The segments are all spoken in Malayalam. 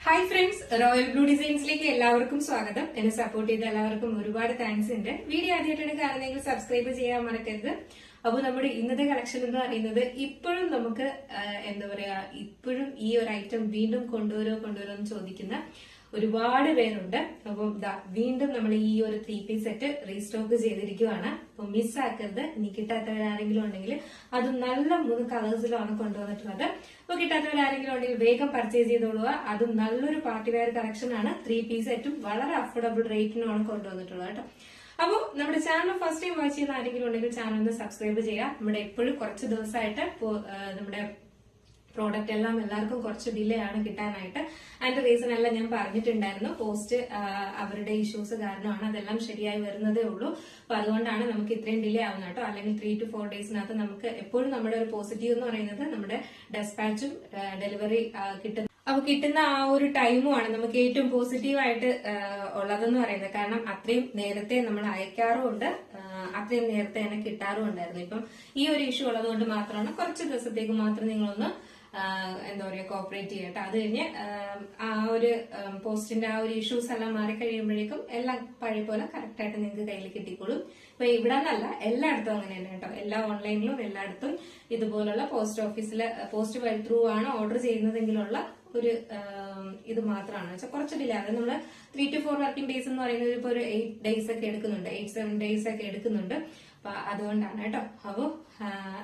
ഹായ് ഫ്രണ്ട്സ്, റോയൽ ബ്ലൂ ഡിസൈൻസിലേക്ക് എല്ലാവർക്കും സ്വാഗതം. എന്നെ സപ്പോർട്ട് ചെയ്ത എല്ലാവർക്കും ഒരുപാട് താങ്ക്സ് ഉണ്ട്. വീഡിയോ ആദ്യമായിട്ടാണ് കാണുന്നതെങ്കിൽ സബ്സ്ക്രൈബ് ചെയ്യാൻ മറക്കരുത്. അപ്പോൾ നമ്മുടെ ഇന്നത്തെ കളക്ഷൻ എന്ന് പറയുന്നത് ഇപ്പോഴും നമുക്ക് ഇപ്പോഴും ഈ ഒരു ഐറ്റം വീണ്ടും കൊണ്ടുവരുമോ എന്ന് ചോദിക്കുന്ന ഒരുപാട് പേരുണ്ട്. അപ്പം വീണ്ടും നമ്മൾ ഈ ഒരു 3-piece സെറ്റ് റീസ്റ്റോക്ക് ചെയ്തിരിക്കുവാണ്. അപ്പൊ മിസ്സാക്കരുത്. ഇനി കിട്ടാത്തവരാരെങ്കിലും ഉണ്ടെങ്കിൽ അത് നല്ല 3 കളേഴ്സിലാണ് കൊണ്ടുവന്നിട്ടുള്ളത്. അപ്പൊ കിട്ടാത്തവരാരെങ്കിലും ഉണ്ടെങ്കിൽ വേഗം പർച്ചേസ് ചെയ്തോളുക. അതും നല്ലൊരു പാർട്ടി വെയർ കളക്ഷൻ ആണ്. 3-piece സെറ്റും വളരെ അഫോർഡബിൾ റേറ്റിനുമാണ് കൊണ്ടുവന്നിട്ടുള്ളത് കേട്ടോ. അപ്പോൾ നമ്മുടെ ചാനൽ ഫസ്റ്റ് ടൈം വാച്ച് ചെയ്യുന്ന ആരെങ്കിലും ഉണ്ടെങ്കിൽ ചാനൽ ഒന്ന് സബ്സ്ക്രൈബ് ചെയ്യുക. നമ്മുടെ എപ്പോഴും കുറച്ച് ദിവസമായിട്ട് നമ്മുടെ പ്രോഡക്റ്റ് എല്ലാം എല്ലാവർക്കും കുറച്ച് ഡിലേ ആണ് കിട്ടാനായിട്ട്. അതിന്റെ റീസൺ എല്ലാം ഞാൻ പറഞ്ഞിട്ടുണ്ടായിരുന്നു. പോസ്റ്റ് അവരുടെ ഇഷ്യൂസ് കാരണമാണ്. അതെല്ലാം ശരിയായി വരുന്നതേ ഉള്ളൂ. അപ്പൊ അതുകൊണ്ടാണ് നമുക്ക് ഇത്രയും ഡിലേ ആവുന്നത് കേട്ടോ. അല്ലെങ്കിൽ 3 to 4 ഡേയ്സിനകത്ത് നമുക്ക് എപ്പോഴും നമ്മുടെ ഒരു പോസിറ്റീവ് എന്ന് പറയുന്നത് നമ്മുടെ ഡെസ്പാച്ചും ഡെലിവറി കിട്ടുന്ന ആ ഒരു ടൈമുമാണ് നമുക്ക് ഏറ്റവും പോസിറ്റീവായിട്ട് ഉള്ളതെന്ന് പറയുന്നത്. കാരണം അത്രയും നേരത്തെ നമ്മൾ അയക്കാറുമുണ്ട്, അത്രയും നേരത്തെ തന്നെ കിട്ടാറും ഉണ്ടായിരുന്നു. ഇപ്പം ഈ ഒരു ഇഷ്യൂ ഉള്ളത് കൊണ്ട് മാത്രമാണ് കുറച്ച് ദിവസത്തേക്ക് മാത്രം നിങ്ങളൊന്ന് കോപ്പറേറ്റ് ചെയ്യട്ടെ. അത് കഴിഞ്ഞ് ആ ഒരു പോസ്റ്റിന്റെ ആ ഒരു ഇഷ്യൂസ് എല്ലാം മാറിക്കഴിയുമ്പോഴേക്കും എല്ലാം പഴയ പോലെ കറക്റ്റ് ആയിട്ട് നിങ്ങൾക്ക് കയ്യിൽ കിട്ടിക്കോളും. ഇപ്പൊ ഇവിടെ നിന്നല്ല, എല്ലായിടത്തും അങ്ങനെ തന്നെ കേട്ടോ. എല്ലാ ഓൺലൈനിലും എല്ലായിടത്തും ഇതുപോലുള്ള പോസ്റ്റ് ഓഫീസില് പോസ്റ്റ് വഴി ത്രൂ ആണ് ഓർഡർ ചെയ്യുന്നതെങ്കിലുള്ള ഒരു ഇത് മാത്രമാണ് വെച്ചാൽ കുറച്ച് ഡിലേ. അത് നമ്മള് 3 to 4 വർക്കിംഗ് ഡേയ്സ് എന്ന് പറയുന്നത് ഇപ്പൊ ഒരു 8 ഡേയ്സ് ഒക്കെ എടുക്കുന്നുണ്ട്, 8-7 ഡേയ്സ് ഒക്കെ എടുക്കുന്നുണ്ട്. അപ്പൊ അതുകൊണ്ടാണ് കേട്ടോ. അപ്പോ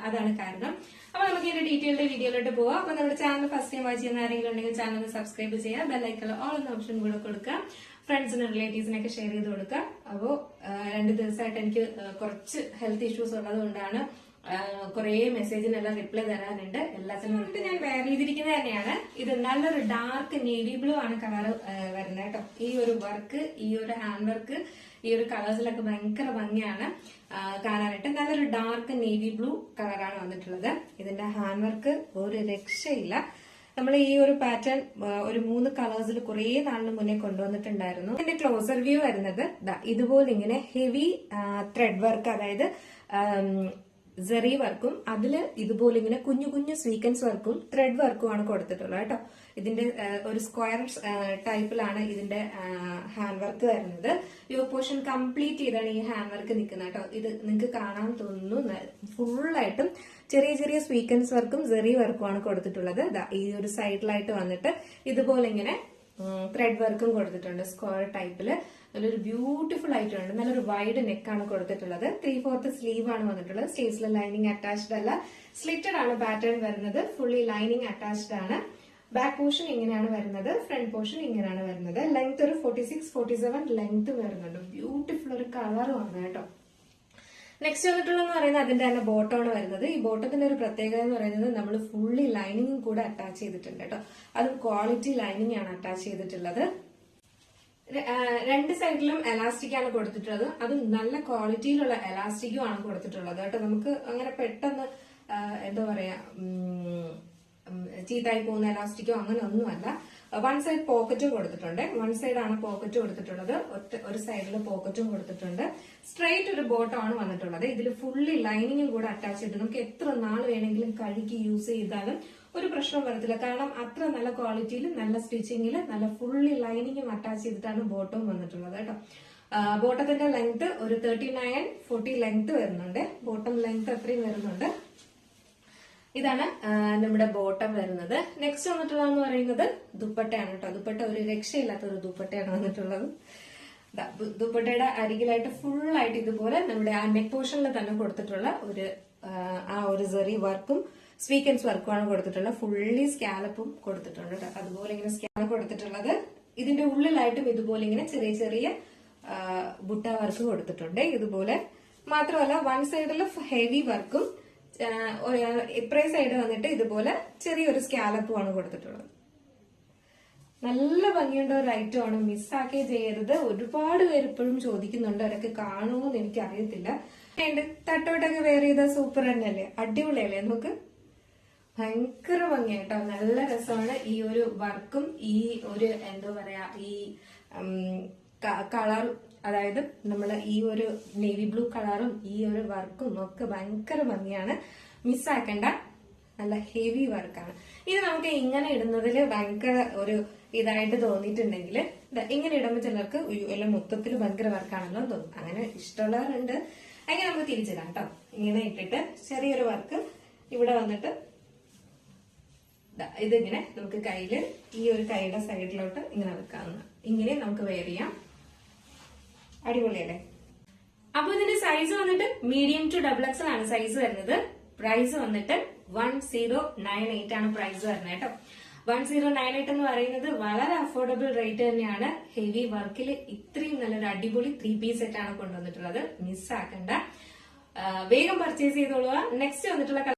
അതാണ് കാരണം. അപ്പൊ നമുക്ക് ഇതിന്റെ ഡീറ്റെയിൽഡ് വീഡിയോയിലോട്ട് പോവാം. അപ്പൊ നമ്മുടെ ചാനൽ ഫസ്റ്റ് ടൈം വാച്ച് ചെയ്യുന്ന ആരെങ്കിലും ഉണ്ടെങ്കിൽ ചാനൽ സബ്സ്ക്രൈബ് ചെയ്യുക, ബെല്ലൈക്കൺ ഓൾ എന്ന ഓപ്ഷൻ കൂടെ കൊടുക്കുക, ഫ്രണ്ട്സിനും റിലേറ്റീവ്സിനൊക്കെ ഷെയർ ചെയ്ത് കൊടുക്കുക. അപ്പോ 2 ദിവസമായിട്ട് എനിക്ക് കുറച്ച് ഹെൽത്ത് ഇഷ്യൂസ് ഉള്ളത് കൊണ്ടാണ് കുറെ മെസ്സേജിനെല്ലാം റിപ്ലൈ തരാനുണ്ട്. എല്ലാത്തിനും ഞാൻ വെയർ ചെയ്തിരിക്കുന്നത് തന്നെയാണ്. ഇത് നല്ലൊരു ഡാർക്ക് നേവി ബ്ലൂ ആണ് കളർ വരുന്നത് കേട്ടോ. ഈ ഒരു വർക്ക്, ഈ ഒരു ഹാൻഡ് വർക്ക്, ഈ ഒരു കളേഴ്സിലൊക്കെ ഭയങ്കര ഭംഗിയാണ് കാണാനായിട്ട്. നല്ലൊരു ഡാർക്ക് നേവി ബ്ലൂ കളറാണ് വന്നിട്ടുള്ളത്. ഇതിന്റെ ഹാൻഡ് വർക്ക് ഒരു രക്ഷയില്ല. നമ്മൾ ഈ ഒരു പാറ്റേൺ ഒരു 3 കളേഴ്സിൽ കുറെ നാളിന് മുന്നേ കൊണ്ടുവന്നിട്ടുണ്ടായിരുന്നു. ഇതിന്റെ ക്ലോസർ വ്യൂ വരുന്നത് ഇതുപോലെ ഇങ്ങനെ ഹെവി ത്രെഡ് വർക്ക്, അതായത് സെറി വർക്കും അതില് ഇതുപോലെ ഇങ്ങനെ കുഞ്ഞു കുഞ്ഞു സ്വീക്വൻസ് വർക്കും ത്രെഡ് വർക്കും ആണ് കൊടുത്തിട്ടുള്ളത് കേട്ടോ. ഇതിന്റെ ഒരു സ്ക്വയർ ടൈപ്പിലാണ് ഇതിന്റെ ഹാൻഡ് വർക്ക് വരുന്നത്. യോ പോർഷൻ കംപ്ലീറ്റ് ചെയ്താണ് ഈ ഹാൻഡ് വർക്ക് നിൽക്കുന്നത് കേട്ടോ. ഇത് നിങ്ങൾക്ക് കാണാൻ തോന്നുന്നു. ഫുള്ളായിട്ടും ചെറിയ ചെറിയ സ്വീക്വൻസ് വർക്കും സെറി വർക്കും ആണ് കൊടുത്തിട്ടുള്ളത്. ഈ ഒരു സൈഡിലായിട്ട് വന്നിട്ട് ഇതുപോലെ ഇങ്ങനെ ത്രെഡ് വർക്കും കൊടുത്തിട്ടുണ്ട് സ്ക്വയർ ടൈപ്പില്. നല്ലൊരു ബ്യൂട്ടിഫുൾ ആയിട്ടുണ്ട്. നല്ലൊരു വൈഡ് നെക്കാണ് കൊടുത്തിട്ടുള്ളത്. 3/4 സ്ലീവ് ആണ് വന്നിട്ടുള്ളത്. സ്ലീവ്സിൽ ലൈനിങ് അറ്റാച്ച്ഡ് അല്ല, സ്ലിറ്റഡ് ആണ് പാറ്റേൺ വരുന്നത്. ഫുള്ളി ലൈനിങ് അറ്റാച്ച്ഡ് ആണ്. ബാക്ക് പോർഷൻ ഇങ്ങനെയാണ് വരുന്നത്, ഫ്രണ്ട് പോർഷൻ ഇങ്ങനെയാണ് വരുന്നത്. ലെങ്ത് ഒരു 46-47 ലെങ്ത് വരുന്നുണ്ട്. ബ്യൂട്ടിഫുൾ ഒരു കളറുമാണ് കേട്ടോ. നെക്സ്റ്റ് വന്നിട്ടുള്ളതെന്ന് പറയുന്നത് അതിന്റെ തന്നെ ബോട്ടമാണ് വരുന്നത്. ഈ ബോട്ടത്തിന്റെ ഒരു പ്രത്യേകത എന്ന് പറയുന്നത് നമ്മൾ ഫുള്ളി ലൈനിങ്ങും കൂടെ അറ്റാച്ച് ചെയ്തിട്ടുണ്ട് കേട്ടോ. അതും ക്വാളിറ്റി ലൈനിങ് ആണ് അറ്റാച്ച് ചെയ്തിട്ടുള്ളത്. 2 സൈഡിലും എലാസ്റ്റിക് ആണ് കൊടുത്തിട്ടുള്ളത്. അതും നല്ല ക്വാളിറ്റിയിലുള്ള എലാസ്റ്റിക്കും ആണ് കൊടുത്തിട്ടുള്ളത് കേട്ടോ. നമുക്ക് അങ്ങനെ പെട്ടെന്ന് ചീത്തായി പോകുന്ന എലാസ്റ്റിക്കോ അങ്ങനെ ഒന്നുമല്ല. 1 സൈഡ് പോക്കറ്റും കൊടുത്തിട്ടുണ്ട്. 1 സൈഡാണ് പോക്കറ്റ് കൊടുത്തിട്ടുള്ളത്. ഒരു സൈഡിൽ പോക്കറ്റും കൊടുത്തിട്ടുണ്ട്. സ്ട്രെയിറ്റ് ഒരു ബോട്ടം ആണ് വന്നിട്ടുള്ളത്. ഇതിൽ ഫുള്ളി ലൈനിങ്ങും കൂടെ അറ്റാച്ച് ചെയ്തിട്ട് നമുക്ക് എത്ര നാൾ വേണമെങ്കിലും കഴുകി യൂസ് ചെയ്താലും ഒരു പ്രശ്നം വരത്തില്ല. കാരണം അത്ര നല്ല ക്വാളിറ്റിയിൽ, നല്ല സ്റ്റിച്ചിങ്ങിൽ, നല്ല ഫുള്ളി ലൈനിങ്ങും അറ്റാച്ച് ചെയ്തിട്ടാണ് ബോട്ടവും വന്നിട്ടുള്ളത് കേട്ടോ. ബോട്ടത്തിന്റെ ലെങ്ത് ഒരു 39-40 ലെങ്ത് വരുന്നുണ്ട്. ബോട്ടം ലെങ്ത് അത്രയും വരുന്നുണ്ട്. ഇതാണ് നമ്മുടെ ബോട്ടം വരുന്നത്. നെക്സ്റ്റ് വന്നിട്ടുള്ളതെന്ന് പറയുന്നത് ദുപ്പട്ടയാണ് കേട്ടോ. ദുപ്പട്ട ഒരു രക്ഷയില്ലാത്ത ഒരു ദുപ്പട്ടയാണ് വന്നിട്ടുള്ളത്. ദുപ്പട്ടയുടെ അരികിലായിട്ട് ഫുള്ളായിട്ട് ഇതുപോലെ നമ്മുടെ ആ നെക്ക് പോർഷനിൽ തന്നെ കൊടുത്തിട്ടുള്ള ഒരു സെറി വർക്കും സ്വീക്വൻസ് വർക്കുമാണ് കൊടുത്തിട്ടുള്ളത്. ഫുള്ളി സ്കാലപ്പും കൊടുത്തിട്ടുണ്ട് കേട്ടോ. അതുപോലെ ഇങ്ങനെ സ്കാലപ്പ് കൊടുത്തിട്ടുള്ളത്. ഇതിന്റെ ഉള്ളിലായിട്ടും ഇതുപോലെ ഇങ്ങനെ ചെറിയ ചെറിയ ബുട്ട വർക്ക് കൊടുത്തിട്ടുണ്ട്. ഇതുപോലെ മാത്രമല്ല 1 സൈഡിൽ ഹെവി വർക്കും ഇപ്പറേ സൈഡ് വന്നിട്ട് ഇതുപോലെ ചെറിയൊരു സ്കാലപ്പുമാണ് കൊടുത്തിട്ടുള്ളത്. നല്ല ഭംഗിയുള്ള ഒരു ഐറ്റം ആണ്. മിസ്സാക്കേ ചെയ്യരുത്. ഒരുപാട് പേര് ഇപ്പോഴും ചോദിക്കുന്നുണ്ട്. അവരൊക്കെ കാണുമോ എന്ന് എനിക്ക് അറിയത്തില്ല. തട്ടോട്ടൊക്കെ വെയർ ചെയ്ത സൂപ്പർ തന്നെയല്ലേ, അടിപൊളിയല്ലേ. നമുക്ക് ഭയങ്കര ഭംഗിയായിട്ടോ. നല്ല രസമാണ് ഈ ഒരു വർക്കും ഈ ഒരു ഈ കളർ, അതായത് നമ്മൾ ഈ ഒരു നേവി ബ്ലൂ കളറും ഈ ഒരു വർക്കും ഒക്കെ ഭയങ്കര ഭംഗിയാണ്. മിസ്സാക്കണ്ട. നല്ല ഹെവി വർക്കാണ് ഇത്. നമുക്ക് ഇങ്ങനെ ഇടുന്നതിൽ ഭയങ്കര ഒരു ഇതായിട്ട് തോന്നിയിട്ടുണ്ടെങ്കിൽ ഇങ്ങനെ ഇടുമ്പോൾ ചിലർക്ക് എല്ലാം മൊത്തത്തിൽ ഭയങ്കര വർക്കാണല്ലോ തോന്നും. അങ്ങനെ ഇഷ്ടമുള്ളവരുണ്ട്. അങ്ങനെ നമുക്ക് തിരിച്ചിടാം കേട്ടോ. ഇങ്ങനെ ഇട്ടിട്ട് ചെറിയൊരു വർക്ക് ഇവിടെ വന്നിട്ട് ഇതിങ്ങനെ നമുക്ക് കയ്യില് ഈ ഒരു കൈയുടെ സൈഡിലോട്ട് ഇങ്ങനെ വെക്കാവുന്ന, ഇങ്ങനെ നമുക്ക് വെയർ ചെയ്യാം. അടിപൊളിയല്ലേ? അപ്പൊ ഇതിന്റെ സൈസ് വന്നിട്ട് മീഡിയം ടു XXL ആണ് സൈസ് വരുന്നത്. പ്രൈസ് വന്നിട്ട് 1098 ആണ് പ്രൈസ് വരുന്നത് കേട്ടോ. 1098 എന്ന് പറയുന്നത് വളരെ അഫോർഡബിൾ റേറ്റ് തന്നെയാണ്. ഹെവി വർക്കിൽ ഇത്രയും നല്ലൊരു അടിപൊളി 3 പീസ് സെറ്റ് ആണ് കൊണ്ടുവന്നിട്ടുള്ളത്. മിസ്സാക്കണ്ട, വേഗം പർച്ചേസ് ചെയ്തോളുക. നെക്സ്റ്റ് വന്നിട്ടുള്ള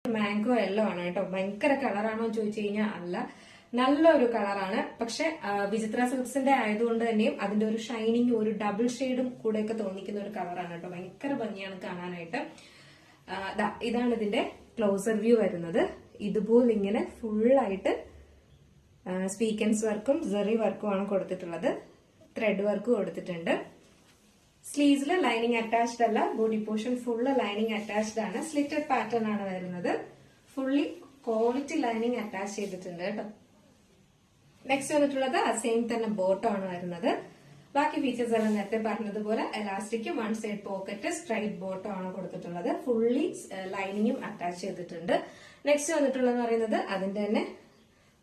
മാംഗോ യെല്ലോ ആണ് കേട്ടോ. ഭയങ്കര കളറാണോ ചോദിച്ചു കഴിഞ്ഞാൽ അല്ല, നല്ലൊരു കളറാണ്. പക്ഷെ വിചിത്ര സിൽക്സിന്റെ ആയതുകൊണ്ട് തന്നെയും അതിന്റെ ഒരു ഷൈനിങ്, ഒരു ഡബിൾ ഷെയ്ഡും കൂടെയൊക്കെ തോന്നിക്കുന്ന ഒരു കളറാണ് കേട്ടോ. ഭയങ്കര ഭംഗിയാണ് കാണാനായിട്ട്. ഇതാണ് ഇതിന്റെ ക്ലോസർ വ്യൂ വരുന്നത്. ഇതുപോലെ ഇങ്ങനെ ഫുള്ളായിട്ട് സ്വീക്കൻസ് വർക്കും സെറി വർക്കും ആണ് കൊടുത്തിട്ടുള്ളത്. ത്രെഡ് വർക്കും കൊടുത്തിട്ടുണ്ട്. സ്ലീവ്സിൽ ലൈനിങ് അറ്റാച്ച്ഡ് അല്ല, body portion full lining attached ആണ്. സ്ലിറ്റഡ് പാറ്റേൺ ആണ് വരുന്നത്. ഫുള്ളി ക്വാളിറ്റി ലൈനിങ് അറ്റാച്ച് ചെയ്തിട്ടുണ്ട് കേട്ടോ. നെക്സ്റ്റ് വന്നിട്ടുള്ളത് സെയിം തന്നെ ബോട്ടം ആണ് വരുന്നത്. ബാക്കി ഫീച്ചേഴ്സ് എല്ലാം നേരത്തെ പറഞ്ഞതുപോലെ elastic, one side pocket, straight bottom ആണ് കൊടുത്തിട്ടുള്ളത്. ഫുള്ളി ലൈനിങ്ങും അറ്റാച്ച് ചെയ്തിട്ടുണ്ട്. നെക്സ്റ്റ് വന്നിട്ടുള്ളതെന്ന് പറയുന്നത് അതിന്റെ തന്നെ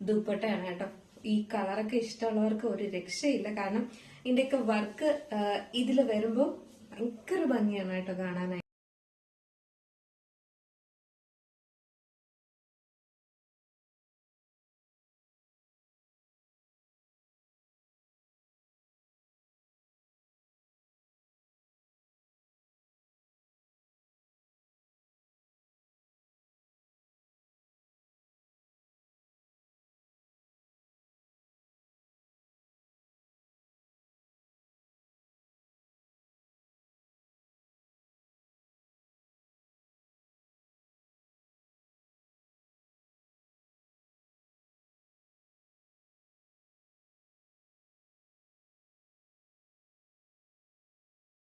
ദുപ്പട്ടയാണ് കേട്ടോ. ഈ കളറൊക്കെ ഇഷ്ടമുള്ളവർക്ക് ഒരു രക്ഷയില്ല. കാരണം ഇതിന്റെയൊക്കെ വർക്ക് ഇതിൽ വരുമ്പോൾ ഭയങ്കര ഭംഗിയാണ് കേട്ടോ കാണാനായിട്ട്.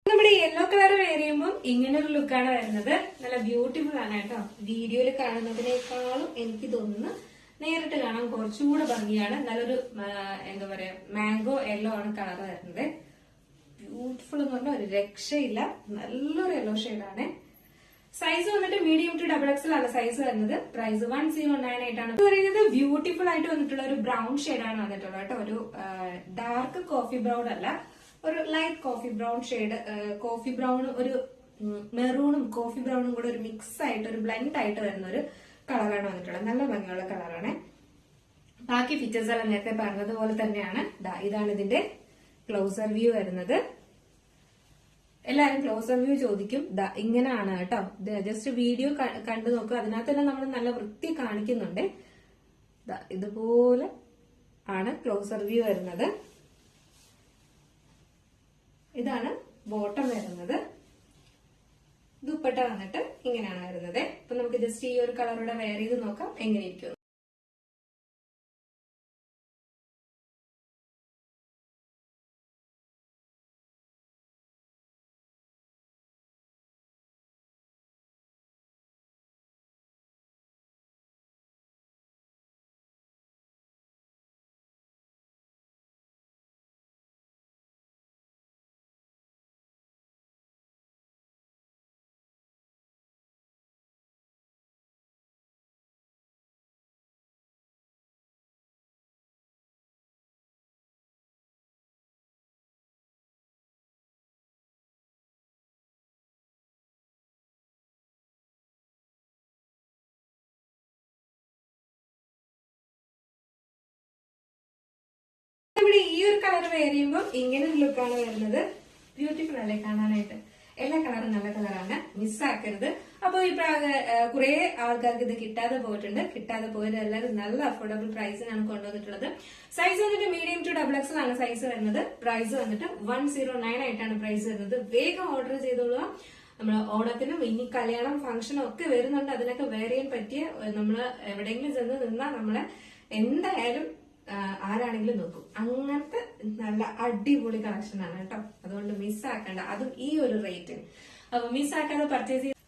നമ്മുടെ യെല്ലോ കളർ വെയർ ചെയ്യുമ്പോൾ ഇങ്ങനെ ഒരു ലുക്കാണ് വരുന്നത്. നല്ല ബ്യൂട്ടിഫുൾ ആണ് കേട്ടോ. വീഡിയോയിൽ കാണുന്നതിനേക്കാളും എനിക്ക് തോന്നുന്നു നേരിട്ട് കാണാൻ കുറച്ചുകൂടെ ഭംഗിയാണ്. നല്ലൊരു എന്താ പറയാ, മാംഗോ യെല്ലോ ആണ് കളർ വരുന്നത്. ബ്യൂട്ടിഫുൾ എന്ന് പറഞ്ഞാൽ ഒരു രക്ഷയില്ല. നല്ലൊരു യെല്ലോ ഷെയ്ഡാണ്. സൈസ് വന്നിട്ട് മീഡിയം ടു XXL ആണ് സൈസ് വരുന്നത്. പ്രൈസ് 1098 ആണ്. ഇത് പറയുന്നത് ബ്യൂട്ടിഫുൾ ആയിട്ട് വന്നിട്ടുള്ള ഒരു ബ്രൗൺ ഷെയ്ഡാണ് വന്നിട്ടുള്ളത് കേട്ടോ. ഒരു ഡാർക്ക് കോഫി ബ്രൗൺ അല്ല, ഒരു light coffee brown shade. Coffee brown, ഒരു മെറൂണും കോഫി ബ്രൗണും കൂടെ ഒരു മിക്സ് ആയിട്ട്, ഒരു ബ്ലെൻഡ് ആയിട്ട് വരുന്ന ഒരു കളറാണ് വന്നിട്ടുള്ളത്. നല്ല ഭംഗിയുള്ള കളറാണ്. ബാക്കി ഫീച്ചേഴ്സ് എല്ലാം നേരത്തെ പറഞ്ഞതുപോലെ തന്നെയാണ്. ഇതാണ് ഇതിന്റെ ക്ലോസർ വ്യൂ വരുന്നത്. എല്ലാരും ക്ലോസർ വ്യൂ ചോദിക്കും. ഇങ്ങനെയാണ് കേട്ടോ. ജസ്റ്റ് വീഡിയോ കണ്ടു നോക്കുക. അതിനകത്ത് തന്നെ നമ്മൾ നല്ല വൃത്തി കാണിക്കുന്നുണ്ട്. ഇതുപോലെ ആണ് ക്ലോസർ വ്യൂ വരുന്നത്. ഇതാണ് ബോട്ടം വരുന്നത്. ദുപ്പട്ട വന്നിട്ട് ഇങ്ങനെയാണ് വരുന്നത്. അപ്പൊ നമുക്ക് ജസ്റ്റ് ഈ ഒരു കളറൂടെ വെയർ ചെയ്ത് നോക്കാം എങ്ങനെയിരിക്കും. ഒരു കളർ വെയർ ചെയ്യുമ്പോൾ ഇങ്ങനെ ഒരു ലുക്കാണ് വരുന്നത്. ബ്യൂട്ടിഫുൾ അല്ലേ കാണാനായിട്ട്? എല്ലാ കളറും നല്ല കളറാണ്, മിസ്സാക്കരുത്. അപ്പൊ ഇപ്പൊ കുറെ ആൾക്കാർക്ക് ഇത് കിട്ടാതെ പോയിട്ടുണ്ട്. കിട്ടാതെ പോയത് എല്ലാവരും നല്ല അഫോർഡബിൾ പ്രൈസിനാണ് കൊണ്ടുവന്നിട്ടുള്ളത്. സൈസ് വന്നിട്ട് മീഡിയം ടു XXL ആണ് സൈസ് വരുന്നത്. പ്രൈസ് വന്നിട്ട് 109 ആയിട്ടാണ് പ്രൈസ് വരുന്നത്. വേഗം ഓർഡർ ചെയ്തോളുക. നമ്മൾ ഓണത്തിനും ഇനി കല്യാണം ഫംഗ്ഷനും ഒക്കെ വരുന്നുണ്ട്. അതിനൊക്കെ വെയർ ചെയ്യാൻ പറ്റിയ, നമ്മൾ എവിടെയെങ്കിലും ചെന്ന് നിന്നാൽ നമ്മളെ എന്തായാലും ആരാണെങ്കിലും നോക്കും. അങ്ങനത്തെ നല്ല അടിപൊളി കളക്ഷൻ ആണ് കേട്ടോ. അതുകൊണ്ട് മിസ്സാക്കണ്ട, അതും ഈ ഒരു റേറ്റിന്. അപ്പൊ മിസ്സാക്കാതെ പർച്ചേസ് ചെയ്ത്.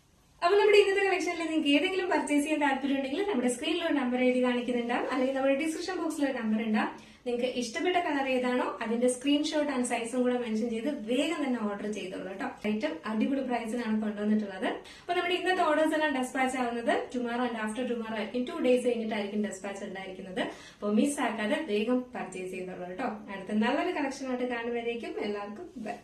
അപ്പൊ നമ്മുടെ ഇന്നത്തെ കളക്ഷനിൽ നിങ്ങൾക്ക് ഏതെങ്കിലും പർച്ചേസ് ചെയ്യാൻ താല്പര്യം ഉണ്ടെങ്കിൽ നമ്മുടെ സ്ക്രീനിൽ ഒരു നമ്പർ എഴുതി കാണിക്കുന്നുണ്ടാവും, അല്ലെങ്കിൽ നമ്മുടെ ഡിസ്ക്രിപ്ഷൻ ബോക്സിൽ ഒരു നമ്പർ ഉണ്ടാവും. നിങ്ങൾക്ക് ഇഷ്ടപ്പെട്ട കളർ ഏതാണോ അതിന്റെ സ്ക്രീൻഷോട്ട് ആൻഡ് സൈസും കൂടെ മെൻഷൻ ചെയ്ത് വേഗം തന്നെ ഓർഡർ ചെയ്തോളൂ കേട്ടോ. ഐറ്റം അടിപൊളി പ്രൈസിനാണ് കൊണ്ടുവന്നിട്ടുള്ളത്. അപ്പൊ നമ്മുടെ ഇന്നത്തെ ഓർഡേഴ്സ് എല്ലാം ഡെസ്പാച്ച് ആവുന്നത് ടുമാറോ ആൻഡ് ആഫ്റ്റർ ടുമാറോ ആയിരിക്കും. 2 days കഴിഞ്ഞിട്ടായിരിക്കും ഡെസ്പാച്ച് ഉണ്ടായിരിക്കുന്നത്. അപ്പോൾ മിസ് ആക്കാതെ വേഗം പർച്ചേസ് ചെയ്തോളൂ കേട്ടോ. അടുത്ത നല്ലൊരു കളക്ഷൻ ആയിട്ട് കാണുമ്പോഴേക്കും എല്ലാവർക്കും ബൈ.